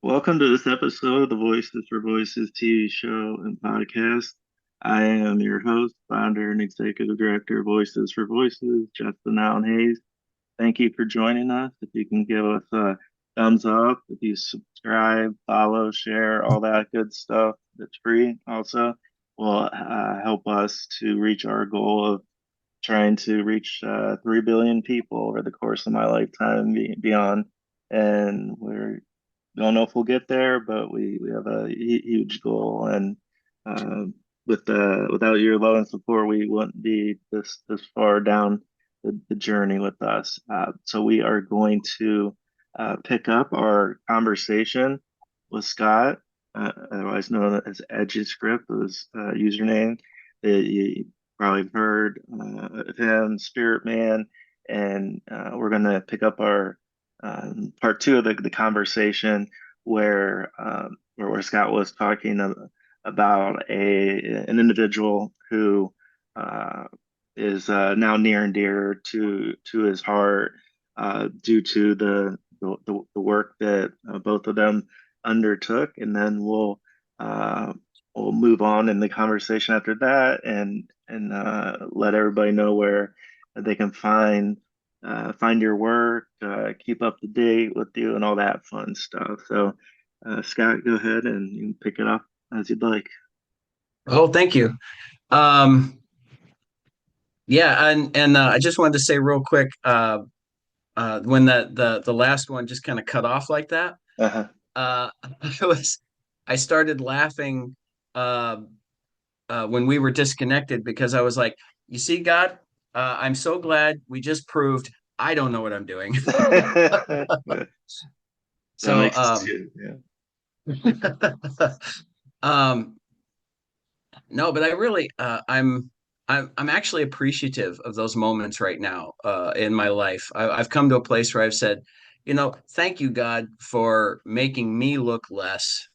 Welcome to this episode of the Voices for Voices TV show and podcast. I am your host, founder, and executive director of Voices for Voices, Justin Allen Hayes. Thank you for joining us. If you can give us a thumbs up, if you subscribe, follow, share, all that good stuff that's free also will help us to reach our goal of trying to reach 3 billion people over the course of my lifetime and beyond. And we're don't know if we'll get there, but we have a huge goal. And uh, without your love and support, we wouldn't be this far down the journey with us. So we are going to pick up our conversation with Scott, otherwise known as EdgiScript, his username. You probably heard of him, Spirit Man, and we're going to pick up our part two of the conversation where Scott was talking about an individual who uh, is now near and dear to his heart due to the work that both of them undertook, and then we'll move on in the conversation after that and let everybody know where they can find your work, keep up to date with you, and all that fun stuff. So, Scott, go ahead and you can pick it up as you'd like. Oh, thank you. Um, yeah, and I just wanted to say real quick, when the last one just kind of cut off like that, Uh-huh. uh, I was I started laughing uh, when we were disconnected because I was like, "You see, God, I'm so glad we just proved I don't know what I'm doing." That So, makes two. Yeah. um, no, but I really, I'm actually appreciative of those moments right now, in my life. I've come to a place where I've said, thank you, God, for making me look less.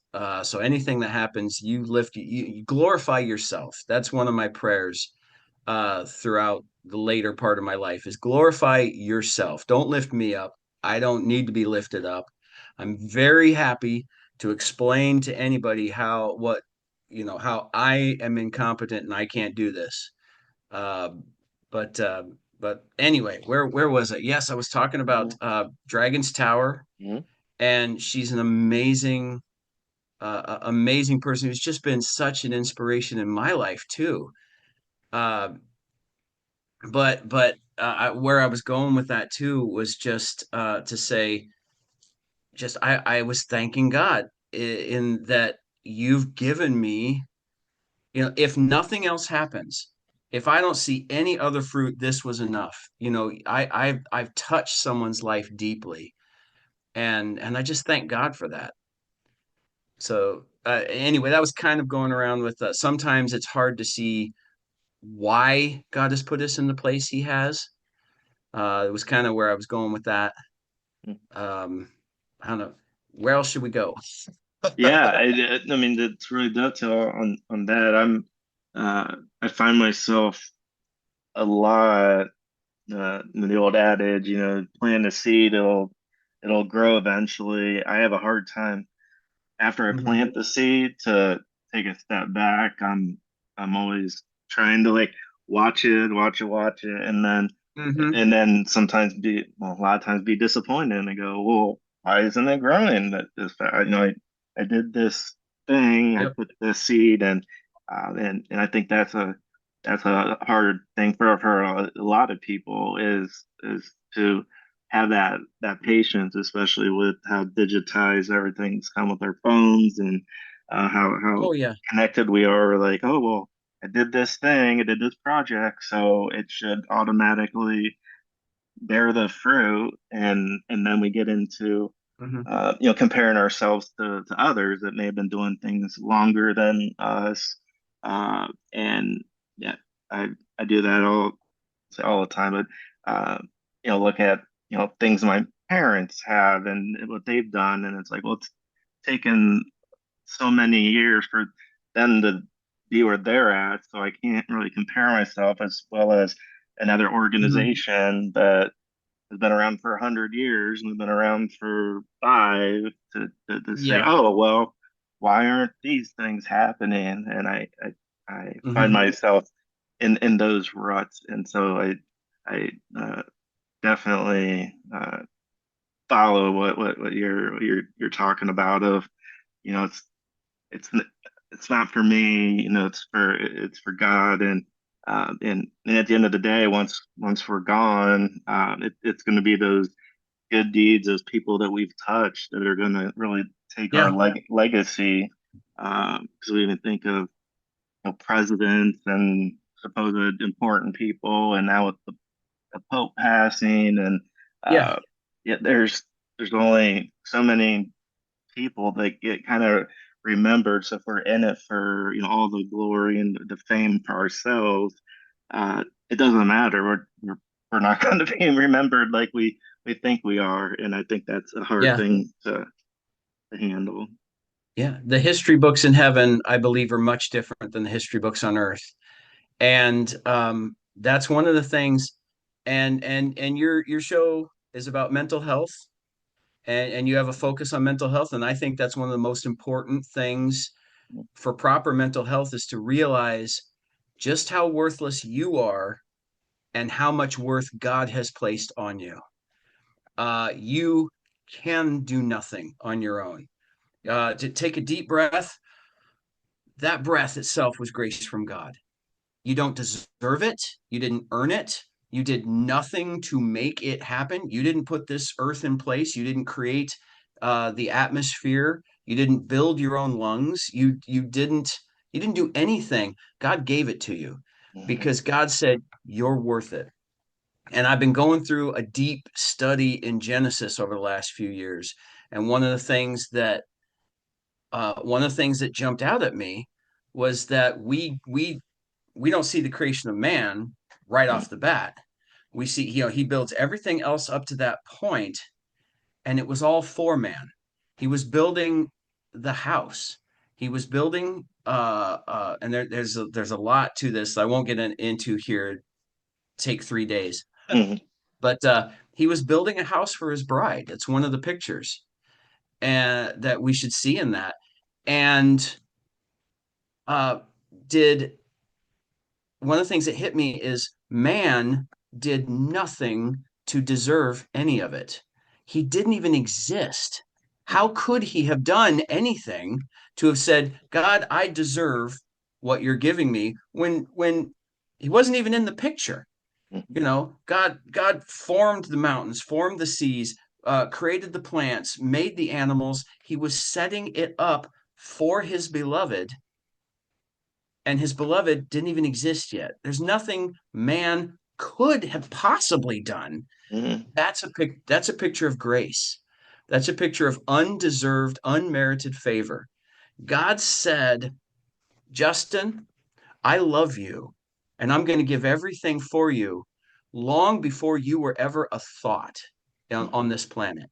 So anything that happens, you glorify yourself. That's one of my prayers, throughout the later part of my life is glorify yourself. Don't lift me up. I don't need to be lifted up. I'm very happy to explain to anybody how I am incompetent and I can't do this. Uh, but anyway, where was it? Yes, I was talking about Dragon's Tower, Mhm. and she's an amazing person who's just been such an inspiration in my life too. Uh, where I was going with that too was just to say, just I was thanking God in that you've given me, if nothing else happens, if I don't see any other fruit, this was enough. I've touched someone's life deeply, and I just thank God for that. So anyway, that was kind of going around with sometimes it's hard to see why God has put us in the place He has. It was kind of where I was going with that. Um, I don't know. Where else should we go? Yeah, I mean that's really dovetail on that. I find myself a lot the old adage, plant a seed, it'll grow eventually. I have a hard time after I Mhm. plant the seed to take a step back. I'm always trying to like watch it, Mhm. and then sometimes a lot of times be disappointed and I go, well, why isn't it growing? That this, I did this thing, I Yep. put this seed, and I think that's a hard thing for a lot of people is to have that patience, especially with how digitized everything's come with our phones and how Oh yeah. connected we are. Like, oh well, I did this thing, I did this project, so it should automatically bear the fruit, and then we get into Mhm. comparing ourselves to others that may have been doing things longer than us, and yeah, I I do that all the time, but look at things my parents have and what they've done, and it's like, well, it's taken so many years for them to be where they're at, so I can't really compare myself as well as another Mhm. organization that has been around for 100 years and we've been around for five to say, Yeah. oh well, why aren't these things happening? And I find Hmm. myself in those ruts, and so I definitely follow what you're talking about. Of you know, it's it's not for me, it's for God. And at the end of the day, once we're gone, it's going to be those good deeds, those people that we've touched, that are going to really take our Yeah. legacy. Because we even think of, presidents and supposed important people, and now with the Pope passing, and Yeah. uh, yet there's only so many people that get kind of remembered. So if we're in it for, all the glory and the fame for ourselves, it doesn't matter. We're not going to be remembered like we think we are, and I think that's a hard Yeah. thing to handle. Yeah. The history books in heaven, I believe, are much different than the history books on earth. And that's one of the things. And your show is about mental health, and you have a focus on mental health. And I think that's one of the most important things for proper mental health, is to realize just how worthless you are and how much worth God has placed on you. You can do nothing on your own. To take a deep breath, that breath itself was grace from God. You don't deserve it. You didn't earn it. You did nothing to make it happen. You didn't put this earth in place. You didn't create the atmosphere. You didn't build your own lungs. You didn't do anything. God gave it to you Mhm. because God said you're worth it. And I've been going through a deep study in Genesis over the last few years. And one of the things that jumped out at me was that we don't see the creation of man right off the bat. We see, he builds everything else up to that point, and it was all for man. He was building the house. He was building, and there's a lot to this. I won't get into here. Take 3 days, Mhm. but he was building a house for his bride. It's one of the pictures, and that we should see in that. And uh, did one of the things that hit me is man did nothing to deserve any of it. He didn't even exist. How could he have done anything to have said, God, I deserve what you're giving me, when he wasn't even in the picture? God formed the mountains, formed the seas, created the plants, made the animals. He was setting it up for his beloved, and his beloved didn't even exist yet. There's nothing man could have possibly done. Mhm. That's a picture of grace. That's a picture of undeserved, unmerited favor. God said, Justin, I love you, and I'm going to give everything for you long before you were ever a thought on Mhm. this planet,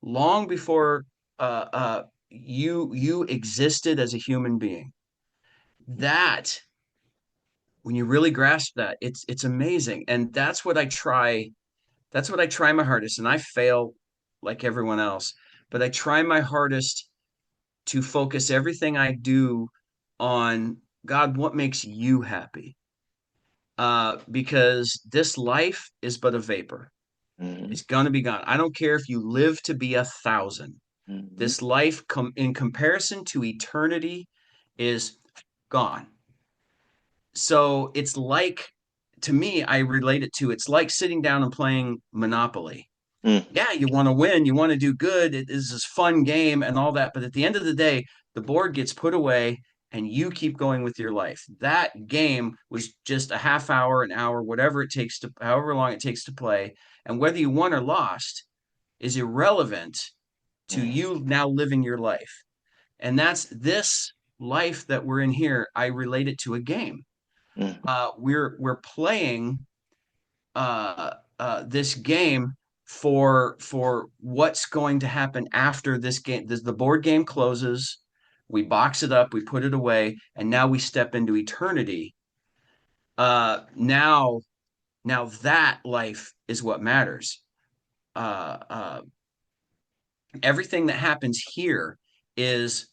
long before you existed as a human being. That, when you really grasp that, it's amazing. And that's what I try my hardest, and I fail like everyone else, but I try my hardest to focus everything I do on, God, what makes you happy? Because this life is but a vapor. Mhm. It's gonna be gone. I don't care if you live to be 1,000. Mhm. This life, in comparison to eternity, is gone. So it's like, to me, I relate it to, it's like sitting down and playing Monopoly. Mhm. Yeah, you want to win, you want to do good. It is this fun game and all that. But at the end of the day, the board gets put away and you keep going with your life. That game was just a half hour, an hour, whatever it takes to, however long it takes to play. And whether you won or lost is irrelevant to Mhm. you now living your life. And that's this life that we're in here. I relate it to a game. Mhm. We're playing this game for what's going to happen after this game. The board game closes, we box it up, we put it away, and now we step into eternity. Now that life is what matters. uh, everything that happens here is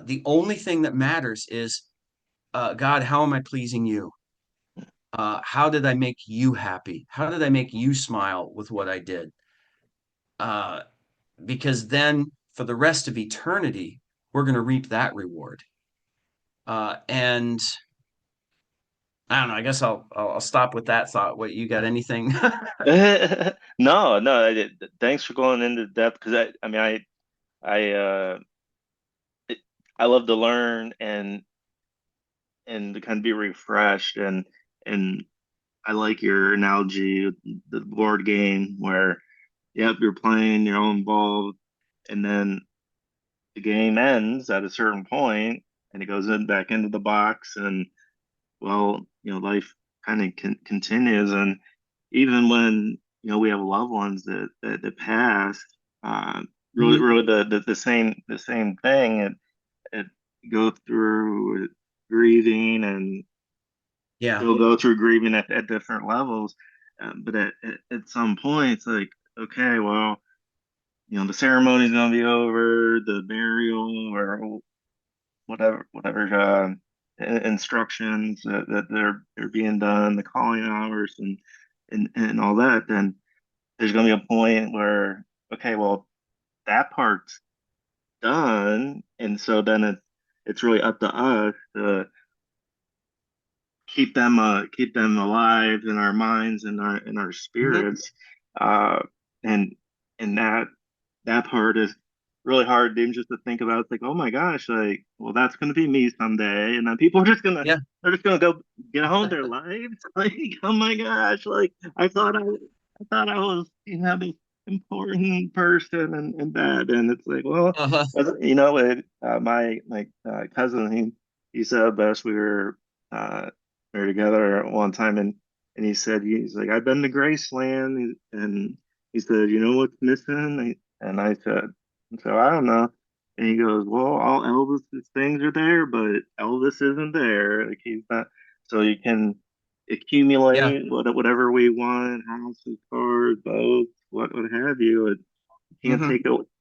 the only thing that matters is God, how am I pleasing you? How did I make you happy? How did I make you smile with what I did? Uh, because then for the rest of eternity, we're going to reap that reward. And I don't know. I guess I'll stop with that thought. What you got? Anything? No, no. Thanks for going into depth because I mean, I, it, I love to learn and to kind of be refreshed and I like your analogy, the board game where, yep, you're playing, you're all involved, and then the game ends at a certain point, and it goes in back into the box, and well, life kind of continues, and even when we have loved ones that pass, really, Mhm. really the same thing, it go through grieving and Yeah. still go through grieving at different levels. But at some point, it's like, okay, well, the ceremony's gonna be over, the burial or whatever instructions that they're being done, the calling hours and all that. Then there's gonna be a point where, okay, well, that part's done, and so then it's really up to us to keep them alive in our minds and our Mhm. spirits, uh and and that part is really hard even just to think about. It's like, oh my gosh, like, well, that's gonna be me someday, and then people are just gonna Yeah. they're just gonna go get on with their lives. Like, oh my gosh, like I thought I was this important person and that, and it's like, well, Uh-huh. my cousin, he said best. We were together one time, and he said, he's like, I've been to Graceland, and he said, you know what's missing? And I said, so I don't know. And he goes, well, all Elvis's things are there, but Elvis isn't there. Like, he's not. So you can Yeah. accumulate whatever we want, houses, cars, boats, what have you. It Hmm.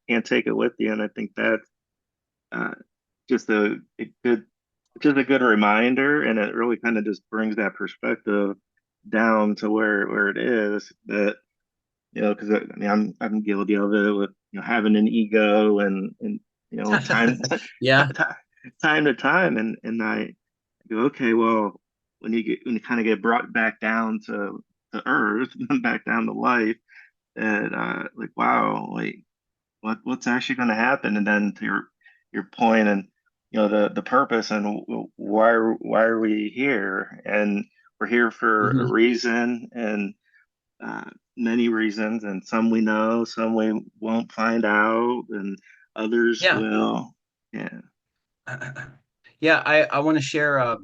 can't take it with you. And I think that's uh, just a good just a good reminder, and it really kind of just brings that perspective down to where it is that, because I mean, I'm guilty of it with having an ego and time Yeah. time to time, and I go, okay, well, when you kind of get brought back down to earth, back down to life, and like, wow, like, what's actually going to happen? And then to your point, and the purpose, and why are we here? And we're here for a Hmm. reason, and many reasons, and some we know, some we won't find out, and others Yeah. will. Yeah. Yeah. I want to share.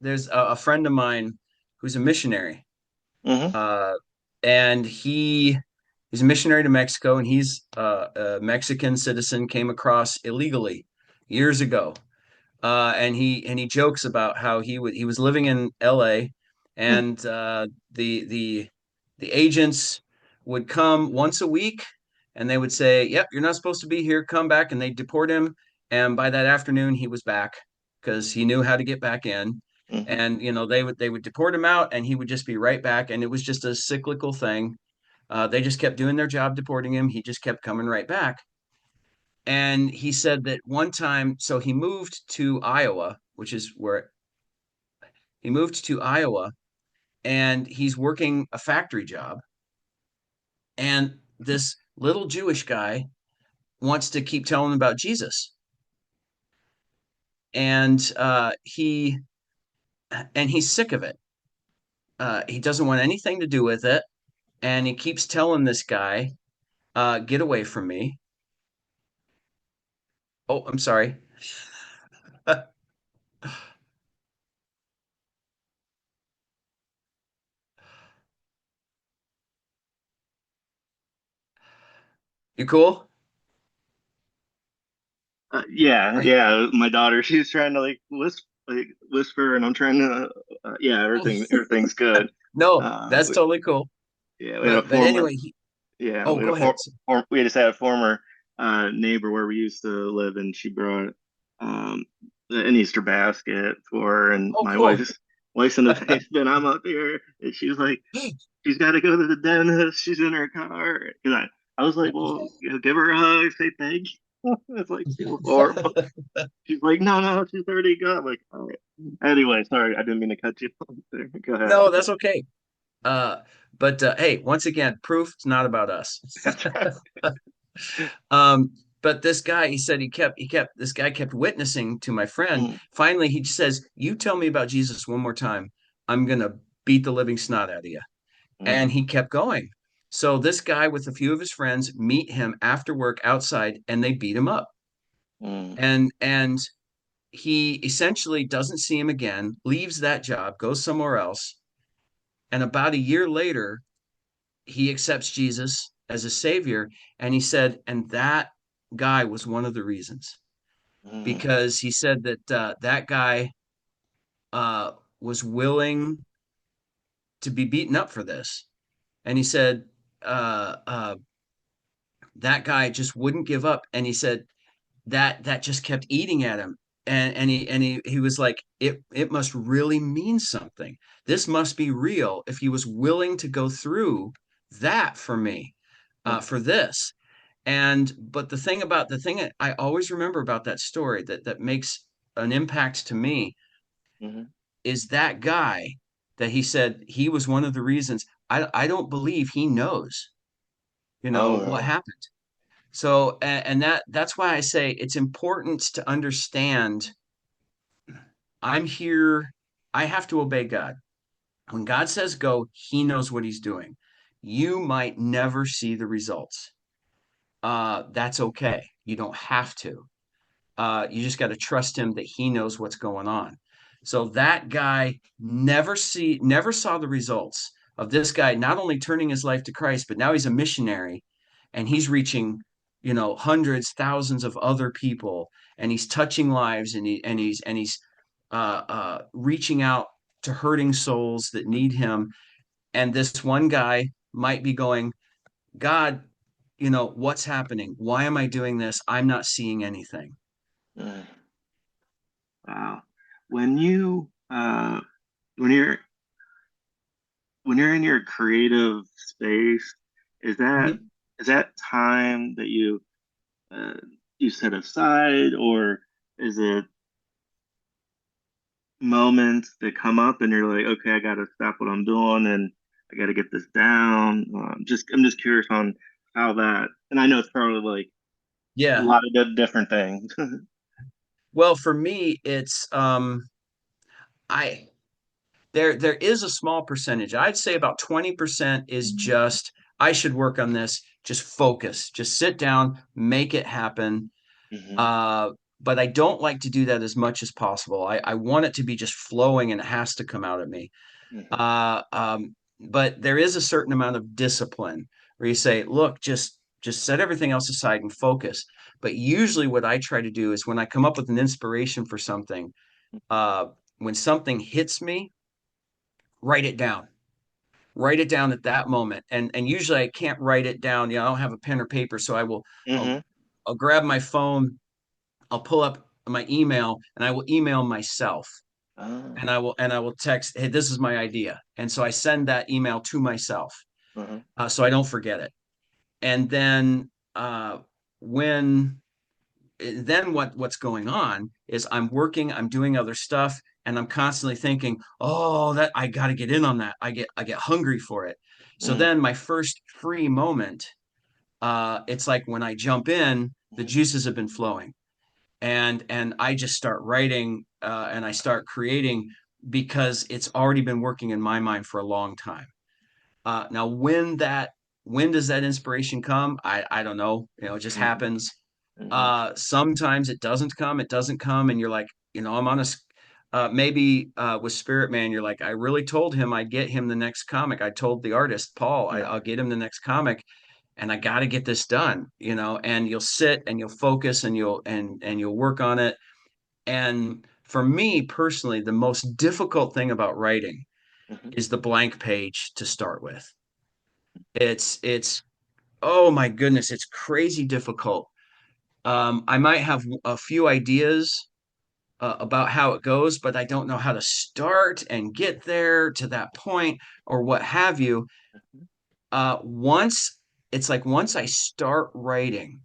There's a friend of mine who's a missionary, Hmm. uh, and he's a missionary to Mexico, and he's a Mexican citizen, came across illegally years ago. And he jokes about how he was living in L.A. and the the agents would come once a week and they would say, "Yep, you're not supposed to be here. Come back," and they deport him. And by that afternoon, he was back because he knew how to get back in. Hmm. And they would deport him out, and he would just be right back. And it was just a cyclical thing. They just kept doing their job, deporting him. He just kept coming right back. And he said that one time, so he moved to Iowa, which is where he moved to Iowa, and he's working a factory job. And this little Jewish guy wants to keep telling him about Jesus. And he's sick of it. He doesn't want anything to do with it. And he keeps telling this guy, get away from me. Oh, I'm sorry. You cool? Yeah, Are you, yeah. My daughter, she's trying to whisper, and I'm trying to. Yeah, oh, everything's good. no, Uh, that's we, totally cool. yeah, we had a But former anyway, Yeah, Oh, we had go ahead. we just had a former neighbor where we used to live, and she brought um an Easter basket for her, and Oh, my cool. wife's in the basement. I'm up here, and she's like, she's got to go to the dentist. She's in her car. And I was like, well, you know, give her a hug, say thank you. It's like it was horrible. She's like, no, no, she's already gone. I'm like, all right. Anyway, sorry, I didn't mean to cut you off there. Go ahead. No, that's okay. Uh, but hey, once again, proof it's not about us. That's right. Um, but this guy, he said this guy kept witnessing to my friend. Mm, Finally, he just says, "You tell me about Jesus one more time, I'm gonna beat the living snot out of you." And mm, he kept going. So this guy with a few of his friends meet him after work outside, and they beat him up. mm, And he essentially doesn't see him again, leaves that job, goes somewhere else, and about a year later, he accepts Jesus as a savior. And he said, and that guy was one of the reasons, mm, because he said that that guy uh, was willing to be beaten up for this. And he said, uh, uh, that guy just wouldn't give up. And he said that just kept eating at him. And he was like, it must really mean something. This must be real if he was willing to go through that for me, mm, for this. And but the thing I always remember about that story that makes an impact to me mm. is that guy that he said he was one of the reasons. I don't believe he knows, Oh what no. happened. So and that's why I say it's important to understand I'm here, I have to obey God. When God says go, he knows what he's doing. You might never see the results. That's okay. You don't have to. You just got to trust him that he knows what's going on. So that guy never saw the results of this guy not only turning his life to Christ, but now he's a missionary and he's reaching, hundreds, thousands of other people, and he's touching lives, and he's reaching out to hurting souls that need him. And this one guy might be going, God, what's happening? Why am I doing this? I'm not seeing anything. Mm, wow. When you when you're in your creative space, is that Mhm. time that uh, you set aside, or is it moments that come up and you're like, okay, I gotta stop what I'm doing and I gotta get this down. I'm just curious on how that, and I know it's probably like a Yeah. lot of different things. Well, for me, it's I there is a small percentage. I'd say about 20% is just I should work on this. Just focus. Just sit down, make it happen. Hmm. Uh, but I don't like to do that as much as possible. I want it to be just flowing and it has to come out of me. Hmm. But there is a certain amount of discipline where you say, look, just set everything else aside and focus. But usually what I try to do is when I come up with an inspiration for something, uh, when something hits me, write it down. Write it down at that moment. And usually I can't write it down. I don't have a pen or paper, so I'll Hmm. I'll grab my phone, I'll pull up my email, and I will email myself. Oh. And I will text, hey, this is my idea. And so I send that email to myself, Uh-huh. so I don't forget it. And then when then what's going on is I'm working, I'm doing other stuff, and I'm constantly thinking, oh, that I got to get in on that. I get hungry for it. So Mm, then my first free moment, it's like when I jump in, the mhm, juices have been flowing, and I just start writing, and I start creating because it's already been working in my mind for a long time. Now, when does that inspiration come? I don't know. It just mhm, happens. mhm, Sometimes it doesn't come. It doesn't come, and you're like, I'm on a maybe with Spirit Man, you're like, I really told him I'd get him the next comic. I told the artist Paul, yeah, I'll get him the next comic, and I got to get this done. And you'll sit and you'll focus and you'll work on it. And for me personally, the most difficult thing about writing mhm, is the blank page to start with. It's oh my goodness, it's crazy difficult. I might have a few ideas about how it goes, but I don't know how to start and get there to that point or what have you. Once it's like once I start writing,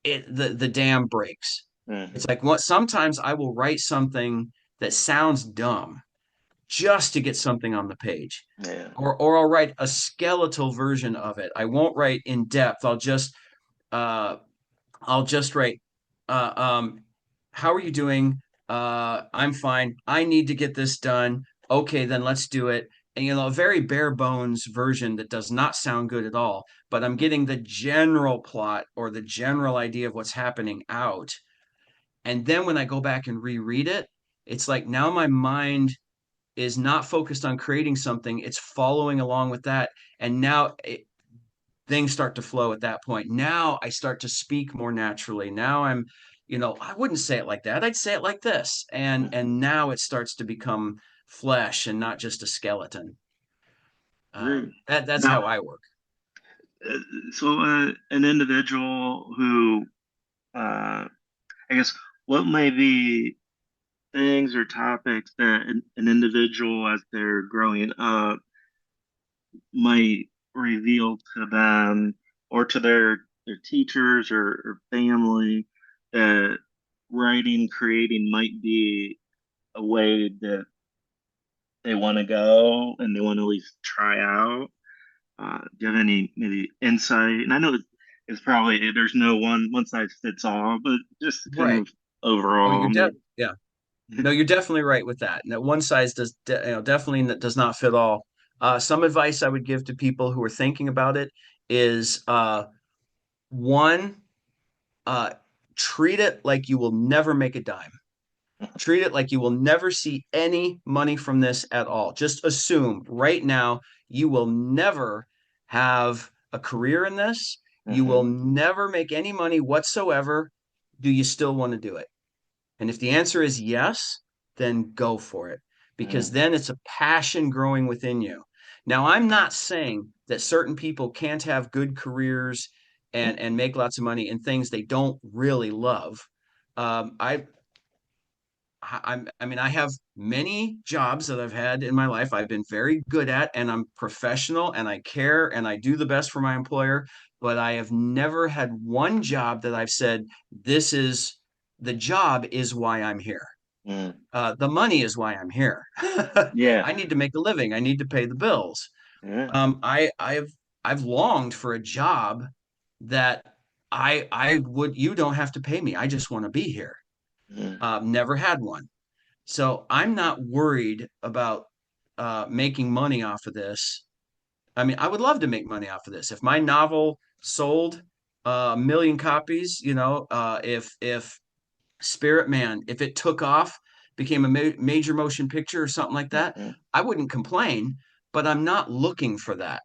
the dam breaks. It's Mm-hmm. like what sometimes I will write something that sounds dumb just to get something on the page. Yeah. Or I'll write a skeletal version of it. I won't write in depth. Uh I'll just write, uh, um, how are you doing? I'm fine. I need to get this done. Okay, then let's do it. And, a very bare bones version that does not sound good at all, but I'm getting the general plot or the general idea of what's happening out. And then when I go back and reread it, it's like now my mind is not focused on creating something, it's following along with that. And now things start to flow at that point. Now I start to speak more naturally. Now I wouldn't say it like that. I'd say it like this. Mm-hmm. And now it starts to become flesh and not just a skeleton. Great. That's Now, how I work. uh, an individual who, uh, I guess, what may be things or topics that an individual as they're growing up might reveal to them or to their teachers or family that writing, creating might be a way that they want to go and they want to at least try out. Do you have any maybe insight? And I know it's probably there's no one size fits all, but just kind Right. of Oh, overall, maybe. yeah. No, you're definitely right with that. No, one size definitely does not fit all. Some advice I would give to people who are thinking about it is one, uh, treat it like you will never make a dime. Treat it like you will never see any money from this at all. Just assume right now you will never have a career in this. You will Mm-hmm. never make any money whatsoever. Do you still want to do it? And if the answer is yes, then go for it because Mm-hmm. then it's a passion growing within you. Now, I'm not saying that certain people can't have good careers and make lots of money in things they don't really love. Um, I I mean, I have many jobs that I've had in my life I've been very good at, and I'm professional and I care and I do the best for my employer. But I have never had one job that I've said, this is the job is why I'm here. Mm-hmm. The money is why I'm here. Yeah. I need to make a living. I need to pay the bills. Yeah. I've longed for a job that I would, you don't have to pay me. I just want to be here. Mm-hmm. Never had one. So I'm not worried about making money off of this. I mean, I would love to make money off of this. If my novel sold a million copies, if Spirit Man, if it took off, became a major motion picture or something like that, Mm-hmm. I wouldn't complain, but I'm not looking for that.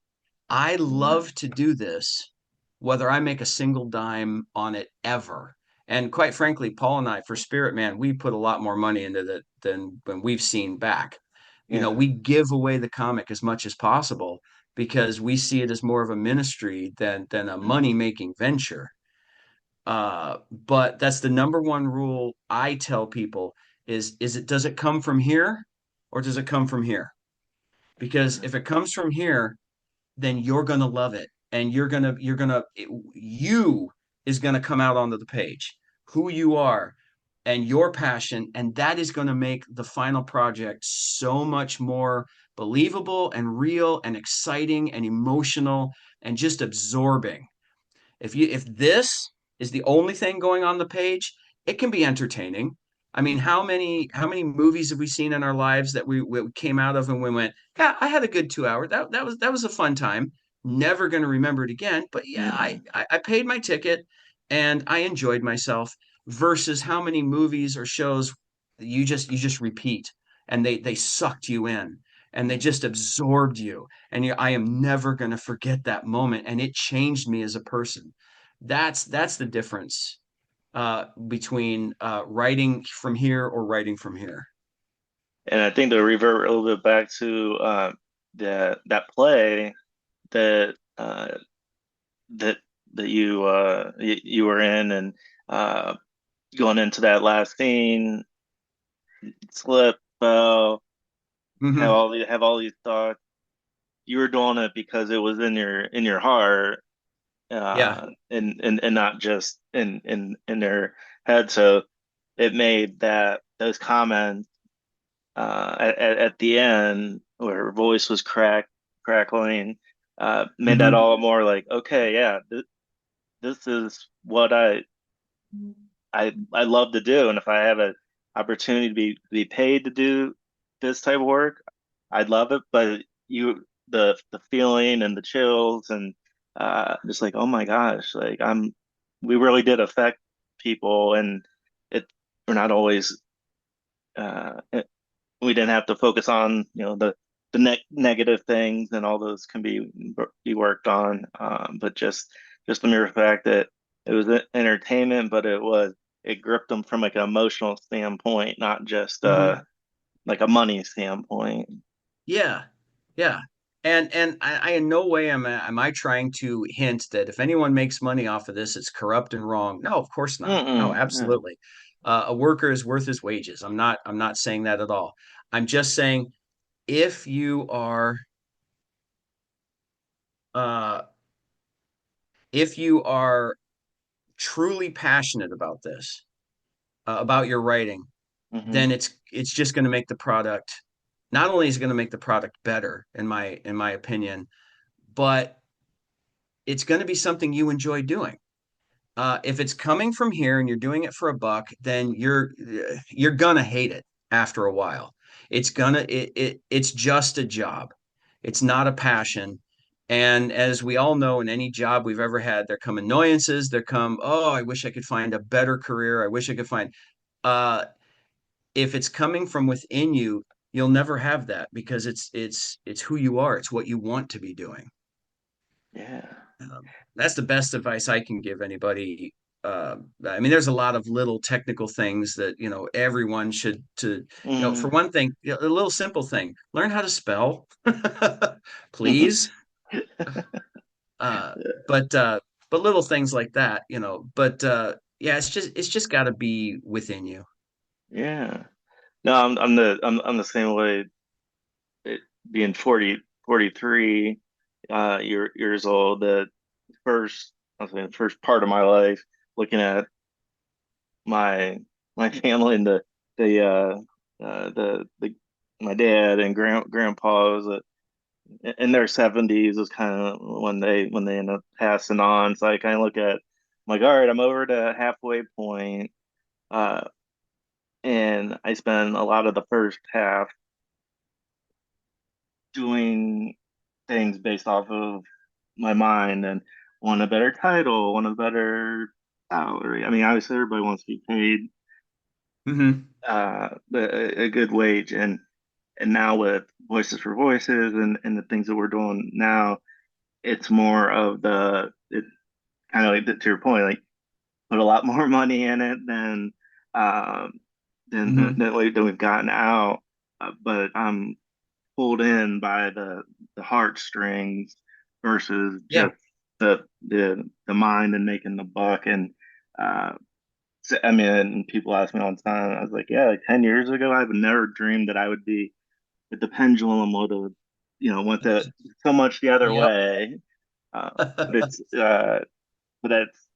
I Mm-hmm. love to do this, whether I make a single dime on it ever. And quite frankly, Paul and I, for Spirit Man, we put a lot more money into it than when we've seen back. Yeah. We give away the comic as much as possible because we see it as more of a ministry than a Mm-hmm. money making venture. But that's the number one rule I tell people is it does it come from here or does it come from here? Because if it comes from here, then you're gonna love it, and you is gonna come out onto the page, who you are and your passion, and that is gonna make the final project so much more believable and real and exciting and emotional and just absorbing. If this is the only thing going on the page, it can be entertaining. I mean, Mm-hmm. how many movies have we seen in our lives that we came out of and we went, yeah, I had a good 2 hours. That was a fun time. Never going to remember it again, but yeah, Mm-hmm. I paid my ticket and I enjoyed myself. Versus how many movies or shows you just repeat and they sucked you in and they just absorbed you and I am never going to forget that moment and it changed me as a person. That's the difference between writing from here or writing from here. And I think to revert a little bit back to that play that that you were in, and uh going into that last scene, slip, fell, Hmm. have all these thoughts. You were doing it because it was in your heart, Yeah. and not just in their head. So it made that those comments at the end where her voice was crackling, made that Hmm. all more like, okay, yeah, this is what I love to do, and if I have an opportunity to be paid to do this type of work, I'd love it. But the feeling and the chills and just like, oh my gosh, like we really did affect people, and it we're not always uh, we didn't have to focus on the negative things, and all those can be worked on. But just the mere fact that it was entertainment, but it gripped them from like an emotional standpoint, not just Hmm. like a money standpoint. Yeah. Yeah. And I in no way am I trying to hint that if anyone makes money off of this, it's corrupt and wrong. No, of course not. No, Mm-mm, yeah. absolutely. A worker is worth his wages. I'm not saying that at all. I'm just saying if you are uh if you are truly passionate about this, about your writing, Hmm. then it's just going to make the product, not only is it going to make the product better in my opinion, but it's going to be something you enjoy doing. If it's coming from here and you're doing it for a buck, then you're gonna hate it after a while. It's just a job. It's not a passion. And as we all know, in any job we've ever had, there come annoyances. There come, oh, I wish I could find a better career. I wish I could find. Uh, if it's coming from within you, you'll never have that because it's who you are. It's what you want to be doing. Yeah. That's the best advice I can give anybody. I mean, there's a lot of little technical things that, everyone should for Mm. one thing, a little simple thing, learn how to spell, please. Uh, but, uh, but little things like that, yeah, it's just got to be within you. Yeah. No, I'm the same way. It, being 43 years old, the first I was saying the first part of my life, looking at my my family, and the my dad and grandpa was in their 70s, was kind of when they end up passing on. So I kind of look at, I'm like, all right, I'm over to halfway point, uh, and I spend a lot of the first half doing things based off of my mind, and want a better title, want a better salary. I mean, obviously everybody wants to be paid Hmm. a good wage, and now with Voices for Voices and the things that we're doing now, it's more of it kind of like to your point, like put a lot more money in it um Hmm. than we've gotten out, but I'm pulled in by the heartstrings versus Yeah. just the mind and making the buck. And uh so, I mean, and people ask me all the time, I was like, yeah, like 10 years ago I would never dreamed that I would be, that the pendulum would have, went so much the other Yep. way. But it's but that's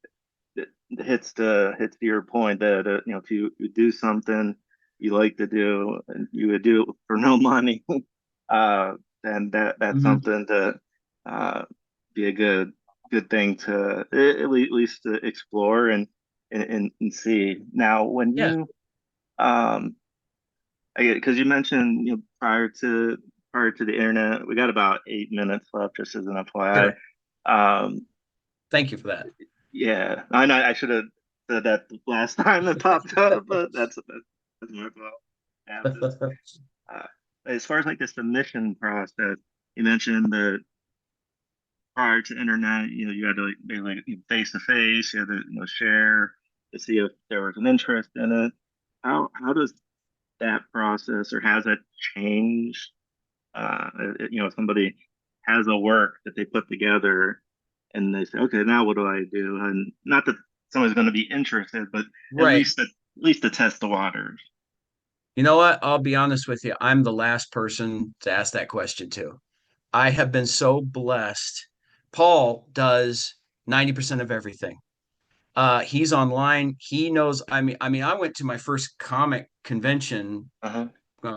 it hits to your point that if you do something you like to do, and you would do it for no money, uh, then that's Hmm. something to uh, be a good thing to at least to explore and see. Now, when Yeah. you um, because you mentioned, prior to the internet, we got about 8 minutes left, just as an FYI. Sure. Um, Thank you for that. yeah, I know I should have said that the last time it popped up, but that's my fault. Happens. Uh, as far as like the submission process, you mentioned that prior to internet, you had to like be like face to face, you had to share to see if there was an interest in it. How does that process, or has that changed? If somebody has a work that they put together, and they say, okay, now what do I do? And not that someone's going to be interested, but Right. at least to test the waters. You know what? I'll be honest with you. I'm the last person to ask that question to. I have been so blessed. Paul does 90% of everything. He's online. He knows. I mean, I went to my first comic convention, Uh-huh.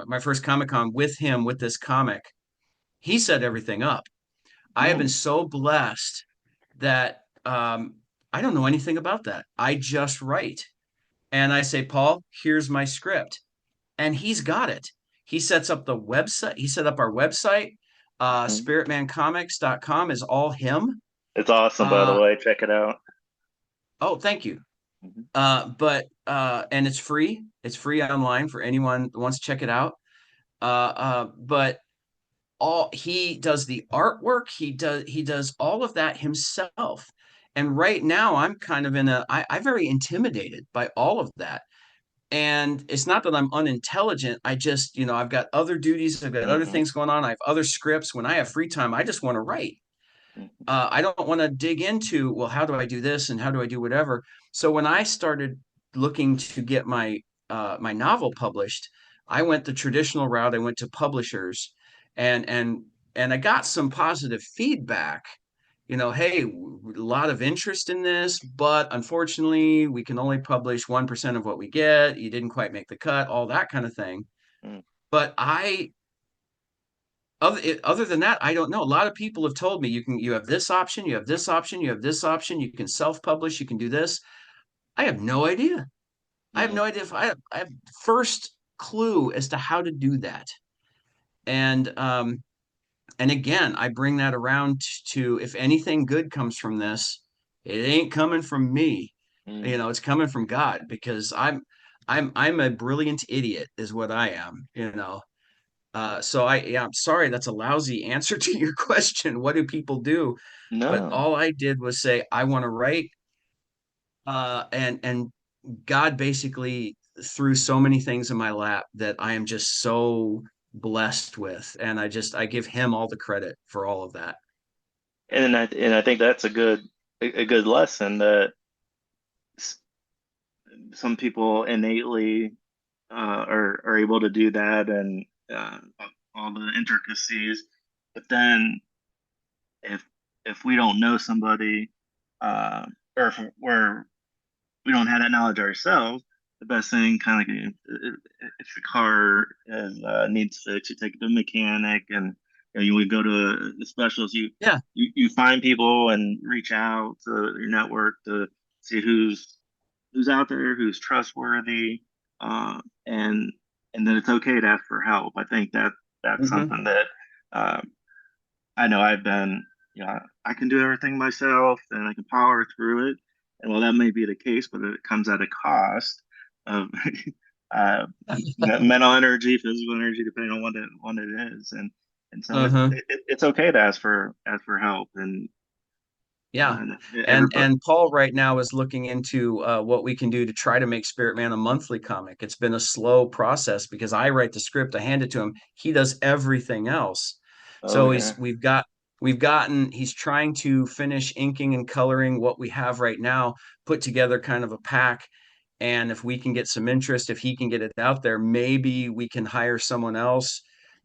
my first Comic Con with him with this comic. He set everything up. I have been Mm, so blessed that I don't know anything about that. I just write. And I say, Paul, here's my script. And he's got it. He sets up the website. He set up our website. mhm. Spiritmancomics.com is all him. It's awesome, by the Uh, way. Check it out. oh, thank you. Mhm. But and it's free. It's free online for anyone who wants to check it out. But all he does the artwork. He does all of that himself. And right now, I'm kind of I'm very intimidated by all of that. And it's not that I'm unintelligent. I just, I've got other duties, I've got other Mhm. things going on, I have other scripts. When I have free time, I just want to write. Mhm. I don't want to dig into, well, how do I do this and how do I do whatever. So when I started looking to get my novel published, I went the traditional route. I went to publishers, and and and I got some positive feedback. Hey, a lot of interest in this, but unfortunately, we can only publish 1% of what we get. You didn't quite make the cut, all that kind of thing. Mhm. But other than that, I don't know. A lot of people have told me you have this option, you have this option, you have this option, you can self-publish, you can do this. I have no idea. I have Mhm. no idea if I have first clue as to how to do that. And again, I bring that around to if anything good comes from this, it ain't coming from me. Mhm. It's coming from God because I'm a brilliant idiot is what I am. I'm sorry, that's a lousy answer to your question. What do people do? But No. all I did was say, I want to write, and God basically threw so many things in my lap that I am just so blessed with. And I give him all the credit for all of that. And I think that's a good lesson that s- some people innately are able to do that and all the intricacies. But then if we don't know somebody, uh, or if we don't have that knowledge ourselves, the best thing kind of like if the car needs fixed, you take it to a mechanic, and you would go to the specials. Yeah. You find people and reach out to your network to see who's out there, who's trustworthy, and then it's okay to ask for help. I think that's Hmm. something that uh, I know I've been, I can do everything myself and I can power through it. And while that may be the case, but it comes at a cost of uh, mental energy, physical energy, depending on what it is. And so Uh-huh. it's okay to ask for help. And Yeah. And everybody, and Paul right now is looking into what we can do to try to make Spirit Man a monthly comic. It's been a slow process because I write the script, I hand it to him. He does everything else. oh So yeah. he's trying to finish inking and coloring what we have right now, put together kind of a pack. And if we can get some interest, if he can get it out there, maybe we can hire someone else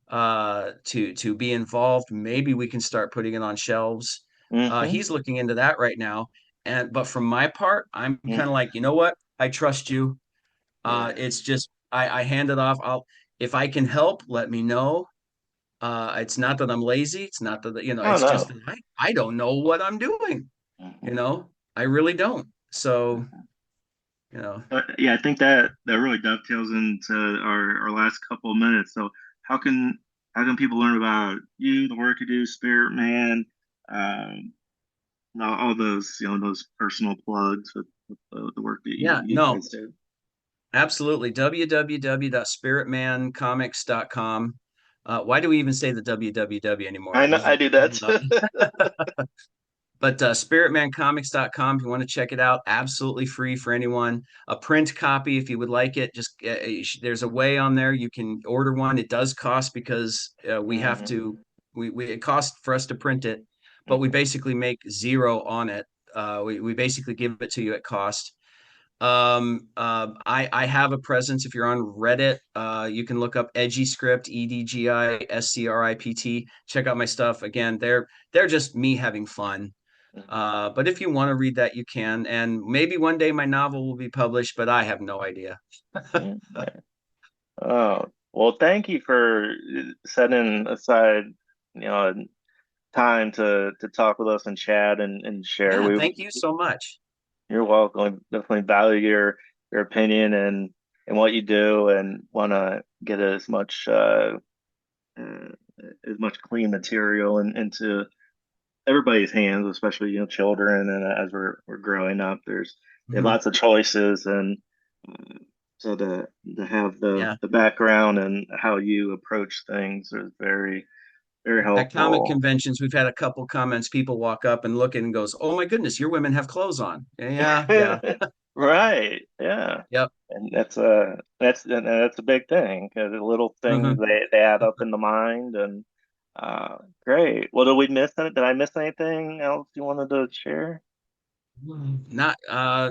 to be involved. Maybe we can start putting it on shelves. Hmm. He's looking into that right now. But from my part, I'm kind of Hmm. like, you know what? I trust you. Yeah. It's just I hand it off. If I can help, let me know. It's not that I'm lazy. It's not that Oh it's just no. that I don't know what I'm doing. Hmm. I really don't. So, you know, Yeah, I think that really dovetails into our last couple of minutes. So how can people learn about you, the work you do, Spirit Man, um, all those those personal plugs with the work that yeah, you no, guys do? absolutely. www.spiritmancomics.com. Why do we even say the www anymore? I know There's I a, do that. but spiritmancomics.com, if you want to check it out, absolutely free for anyone. A print copy, if you would like it, just there's a way on there you can order one. It does cost because we have Hmm. to, it costs for us to print it, but we Mhm. basically make zero on it. We basically give it to you at cost. I have a presence. If you're on Reddit, you can look up EdgiScript, EdgiScript. Check out my stuff. Again, they're just me having fun. But if you want to read that, you can. And maybe one day my novel will be published, but I have no idea. Mhm. Yeah. Oh, well, thank you for setting aside, time to talk with us and chat and share. Yeah, thank you so much. You're welcome. Definitely value your opinion and what you do, and want to get uh, as much clean material into everybody's hands, especially children. And as we're growing up, there's Mhm. lots of choices, and uh, so to have Yeah. the background and how you approach things is very At comic helpful. conventions, we've had a couple comments. People walk up and look and goes, "Oh my goodness, your women have clothes on." Yeah, yeah. Right. Yeah. Yep. And that's a big thing, because the little things Hmm. they add up in the mind. And great. Well, did we miss it? Did I miss anything else you wanted to share? Not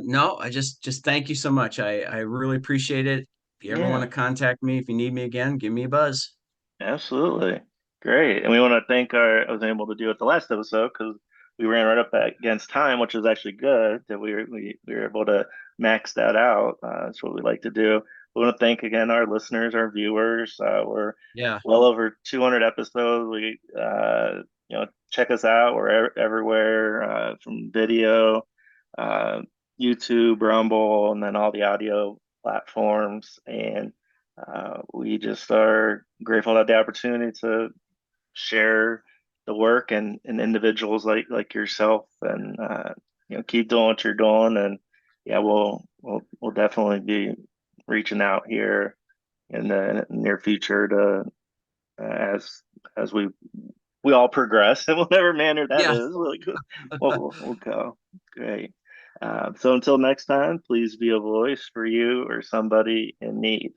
no, I just thank you so much. I really appreciate it. If you ever want Yeah. to contact me, if you need me again, give me a buzz. Absolutely. Great. And we want to thank I was able to do it the last episode because we ran right up against time, which is actually good that we were able to max that out. That's what we like to do. We want to thank again our listeners, our viewers. We're Yeah. well over 200 episodes. Check us out. We're everywhere, from video, uh, YouTube, Rumble, and then all the audio platforms. And we just are grateful to have the opportunity to share the work and individuals like yourself, and keep doing what you're doing. And yeah, we'll definitely be reaching out here in the near future to as we all progress in whatever manner that Yeah. is. We'll go. Great. So until next time, please be a voice for you or somebody in need.